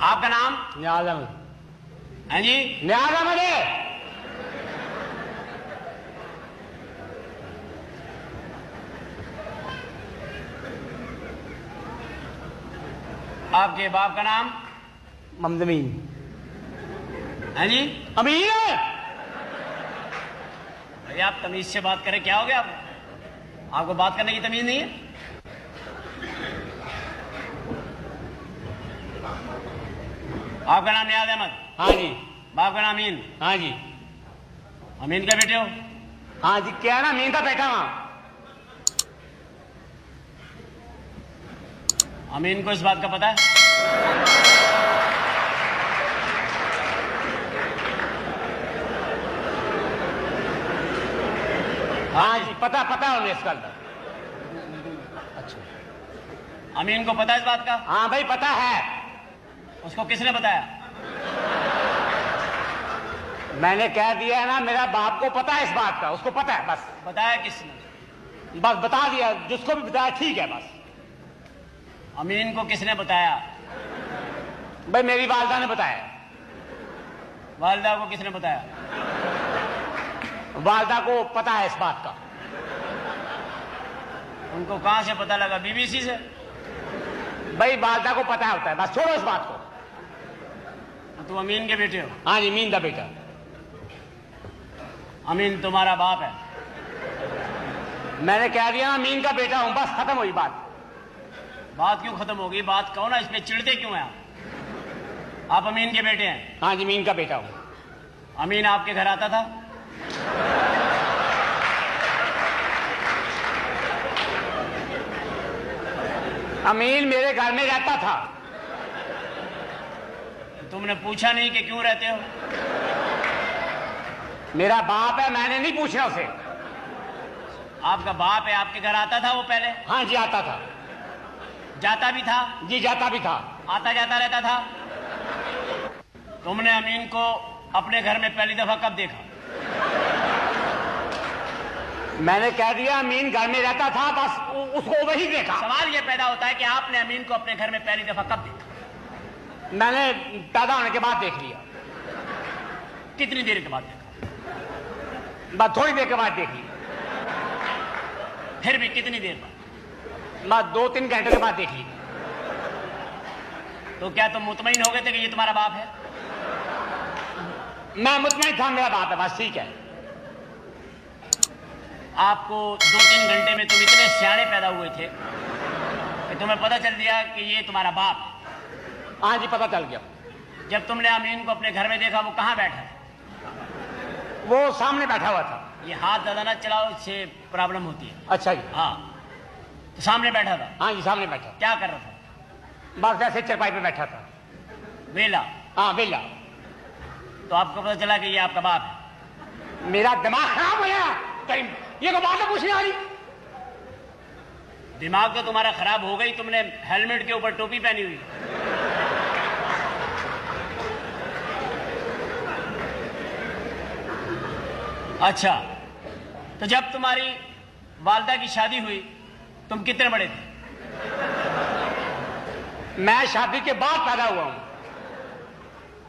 آپ کا نام؟ نیاز احمد. ہاں جی نیاز احمد ہے. آپ کے باپ کا نام؟ محمد امین. ہاں جی امین ہے. بھائی آپ تمیز سے بات کریں, کیا ہو گیا آپ کو بات کرنے کی تمیز نہیں ہے؟ آپ کا نام نیاز احمد؟ ہاں جی. باپ کا نام امین؟ ہاں جی. امین کا بیٹے ہو؟ ہاں جی. کیا نا امین کا بیٹا وہاں. امین کو اس بات کا پتہ ہے؟ ہاں جی پتا انہیں اس کا. اچھا. امین کو پتہ ہے اس بات کا؟ ہاں بھائی پتا ہے. اس کو کس نے بتایا؟ میں نے کہہ دیا ہے نا, میرا باپ کو پتا ہے اس بات کا, اس کو پتا ہے بس. بتایا کس نے؟ بس بتا دیا, جس کو بھی بتایا ٹھیک ہے بس. امین کو کس نے بتایا؟ بھائی میری والدہ نے بتایا. والدہ کو کس نے بتایا؟ والدہ کو پتا ہے اس بات کا. ان کو کہاں سے پتہ لگا؟ بی بی سی سے؟ بھائی والدہ کو پتا ہوتا ہے, بس چھوڑو اس بات کو. تم امین کے بیٹے ہو؟ ہاں جی امین کا بیٹا. امین تمہارا باپ ہے؟ میں نے کہہ دیا امین کا بیٹا ہوں, بس ختم ہوئی بات. بات کیوں ختم ہوگی؟ بات کہو نا, اس پہ چڑھتے کیوں ہیں آپ امین کے بیٹے ہیں؟ ہاں جی امین کا بیٹا ہوں. امین آپ کے گھر آتا تھا؟ امین میرے گھر میں رہتا تھا. تم نے پوچھا نہیں کہ کیوں رہتے ہو؟ میرا باپ ہے, میں نے نہیں پوچھنا اسے. آپ کا باپ ہے, آپ کے گھر آتا تھا وہ پہلے؟ ہاں جی آتا تھا. جاتا بھی تھا؟ جی جاتا بھی تھا. آتا جاتا رہتا تھا. تم نے امین کو اپنے گھر میں پہلی دفعہ کب دیکھا؟ میں نے کہہ دیا امین گھر میں رہتا تھا, بس اس کو وہی دیکھا. سوال یہ پیدا ہوتا ہے کہ آپ نے امین کو اپنے گھر میں پہلی دفعہ کب دیکھا؟ میں نے پیدا ہونے کے بعد دیکھ لیا. کتنی دیر کے بعد دیکھا؟ بس تھوڑی دیر کے بعد دیکھ لیا. پھر بھی کتنی دیر بعد؟ بس 2-3 گھنٹے کے بعد دیکھ لی. تو کیا تم مطمئن ہو گئے تھے کہ یہ تمہارا باپ ہے؟ میں مطمئن تھا میرا باپ ہے, بس ٹھیک ہے. آپ کو 2-3 گھنٹے میں تم اتنے سیانے پیدا ہوئے تھے کہ تمہیں پتہ چل گیا کہ یہ تمہارا باپ ہے؟ ہاں جی پتہ چل گیا. جب تم نے امین کو اپنے گھر میں دیکھا وہ کہاں بیٹھا ہے؟ وہ سامنے بیٹھا ہوا تھا. یہ ہاتھ زیادہ نہ چلاؤ, اس سے پرابلم ہوتی ہے. اچھا جی. ہاں تو سامنے بیٹھا تھا؟ ہاں جی سامنے بیٹھا. کیا کر رہا تھا؟ بس ایسے چرپائی پہ بیٹھا تھا. ویلا؟ ہاں ویلا. تو آپ کو پتہ چلا کہ یہ آپ کا باپ ہے؟ میرا دماغ خراب ہو گیا. یہ کو بات پوچھنے والی. دماغ تو تمہارا خراب ہو گئی, تم نے ہیلمٹ کے اوپر ٹوپی پہنی ہوئی. اچھا, تو جب تمہاری والدہ کی شادی ہوئی تم کتنے بڑے تھے؟ میں شادی کے بعد پیدا ہوا ہوں.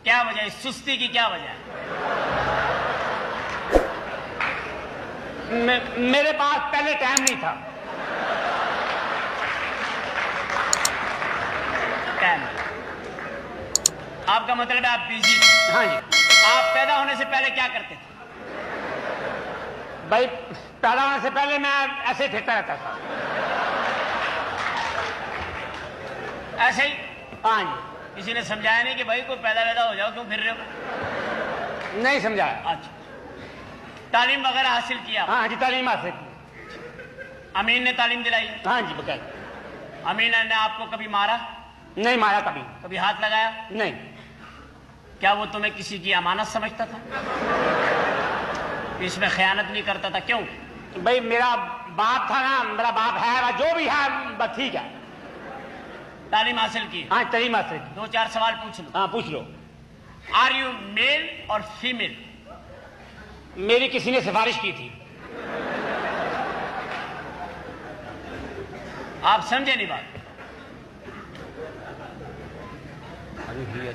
کیا وجہ ہے؟ سستی کی کیا وجہ ہے؟ میرے پاس پہلے ٹائم نہیں تھا. ٹائم؟ آپ کا مطلب ہے آپ بیزی تھے؟ ہاں جی. آپ پیدا ہونے سے پہلے کیا کرتے تھے؟ بھائی پیدا ہونے سے پہلے میں ایسے پھرتا رہتا تھا. ایسے ہی؟ ہاں جی. کسی نے سمجھایا نہیں کہ بھائی کوئی پیدا ہو جاؤ, کیوں پھر رہے ہو؟ نہیں سمجھایا. اچھا, تعلیم وغیرہ حاصل کیا؟ ہاں جی تعلیم حاصل کی. امین نے تعلیم دلائی؟ ہاں جی بتائیے. امین نے آپ کو کبھی مارا؟ نہیں مارا کبھی. کبھی ہاتھ لگایا؟ نہیں. کیا وہ تمہیں کسی کی امانت سمجھتا تھا؟ اس میں خیانت نہیں کرتا تھا؟ کیوں؟ بھائی میرا باپ تھا نا, میرا باپ ہے, جو بھی ہے بس ٹھیک ہے. تعلیم حاصل کی؟ ہاں تعلیم حاصل کی. 2-4 سوال پوچھ لو. ہاں پوچھ لو. آر یو میل اور فیمیل؟ میری کسی نے سفارش کی تھی. آپ سمجھے نہیں بات؟